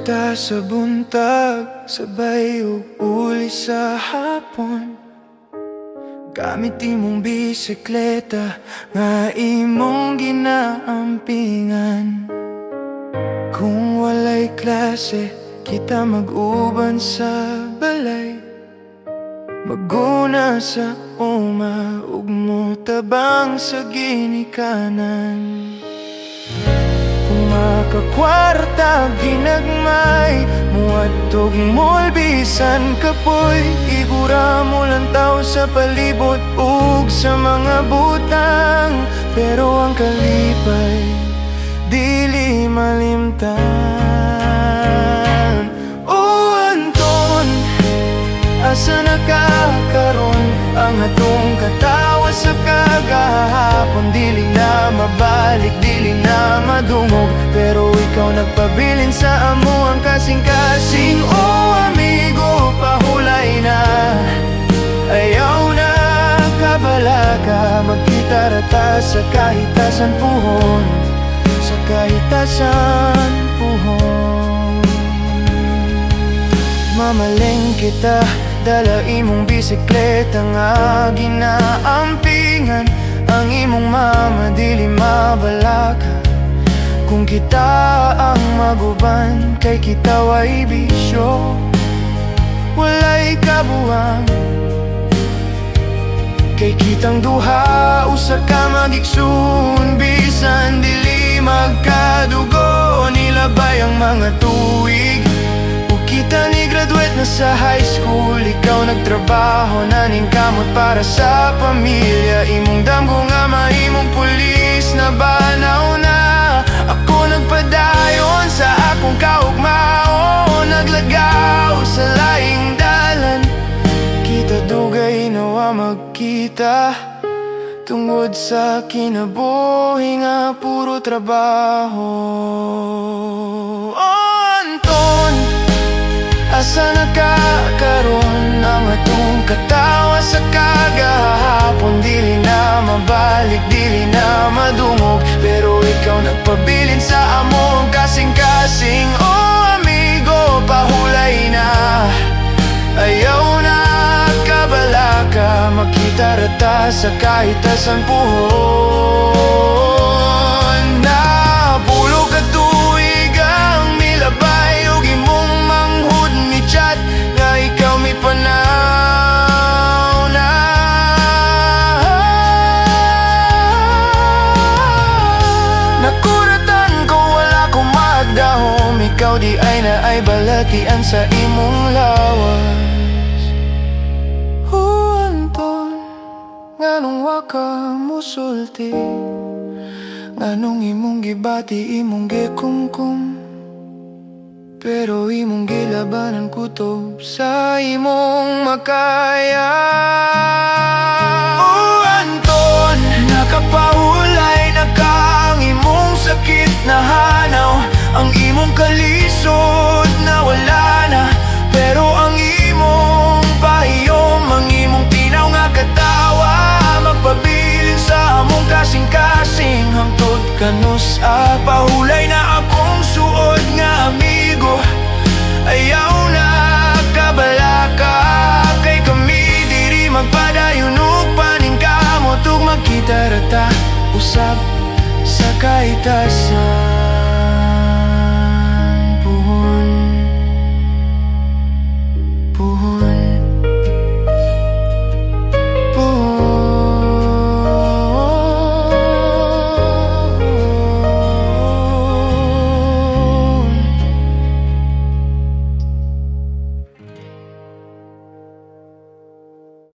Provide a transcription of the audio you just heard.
ta sa buntag, sabay ug uli sa hapon. Gamit imong bisikleta nga imong ginaampingan. Kung walay klase, kita mag-uban sa balay. Maguna sa uma, ug mo tabang sa ginikanan. Kung makakwarta ginagmay, muadtog mall bisan kapoy. Igura mo lang tao sa palibot ug sa mga butang. Pero ang kalipay, dili malimtan. Oh Anton, asa na ka karon? Ang atong katawa sa kagahapon, dili na mabalik, dili na madungog. Pero ikaw nagpabilin sa amo ang kasing-kasing. Oh amigo, pahulay na, ayaw na kabalaka. Magkita rata sa kahitasan puhon, sa kahitasan puhon. Mamaling kita, dala imong bisikleta nga ginaampingan. Ang imong mama dili mabalaka kung kita ang maguban. Kay kita way bisyo, walay kabuang. Kay kitang duha, usa ka magigsoon. Bisan dili magkadugo, nilabay ang mga tuig. Kita ni graduate na sa high school, ikaw nagtrabaho na ning kamot para sa pamilya. Imong damgo nga mahimong pulis na banaw na. Ako nagpadayon sa akong kaugmao, naglagaw sa laing dalan. Kita dugay nawa magkita, tungod sa kinabuhi nga puro trabaho. Oh Anton, asa na ka karon? Ang atong katawa sa kagahapon, dili na mabalik, dili na madungog. Pero ikaw nagpabilin sa among kasing-kasing. Oh amigo, pahulay na, ayaw na kabalaka. Magkita rata sa kahitasan puhon. Napulo ka tuig ang milabay, ug imong manghud mi chat nga ikaw mi panaw na. Nakuratan ko wala ko magdahom, ikaw di ay na ay balatian sa imong lawas. Nganong waka musulti, nganong imong gibati, imong gikumkum. Pero imong gilabanan kutob sa imong makaya. Oh Anton, nakapahulay na ka, ang imong sakit na hanaw, ang imong kalisod na wala na. Pero ang imong pahiyom, ang imong tinaw nga katawa, magpabilin sa among kasing-kasing. Hangtod kanus pahulay na akong suod nga amigo, ayaw na kabalaka. Kay kami diri magpadayon ug paningkamot, ug magkita rata usab sa kahitasan puhon, puhon.